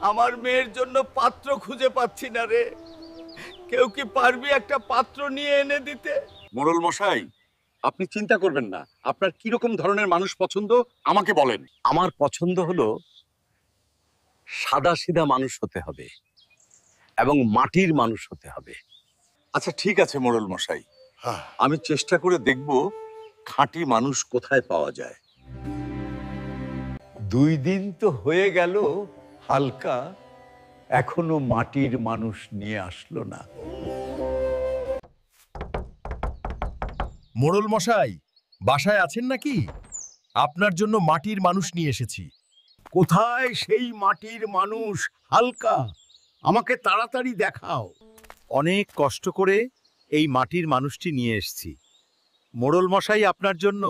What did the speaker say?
আমার মেয়ের জন্য পাত্র খুঁজে পাচ্ছি না রে। কেউ কি পারবি একটা পাত্র নিয়ে এনে দিতে? মোড়ল মশাই, আপনি চিন্তা করবেন না। আপনার কি রকম ধরনের মানুষ পছন্দ আমাকে বলেন। আমার পছন্দ হলো সাদাসিধা মানুষ হতে হবে এবং মাটির মানুষ হতে হবে। আচ্ছা ঠিক আছে মোড়ল মশাই, আমি চেষ্টা করে দেখব খাঁটি মানুষ কোথায় পাওয়া যায়। 2 দিন তো হয়ে গেল, হালকা এখনো মাটির মানুষ নিয়ে আসলো না। মোড়ল মশাই, বাসায় আছেন নাকি? আপনার জন্য মাটির মানুষ নিয়ে এসেছি। কোথায় সেই মাটির মানুষ? হালকা, আমাকে তাড়াতাড়ি দেখাও। অনেক কষ্ট করে এই মাটির মানুষটি নিয়ে এসেছি। মোড়ল মশাই আপনার জন্য।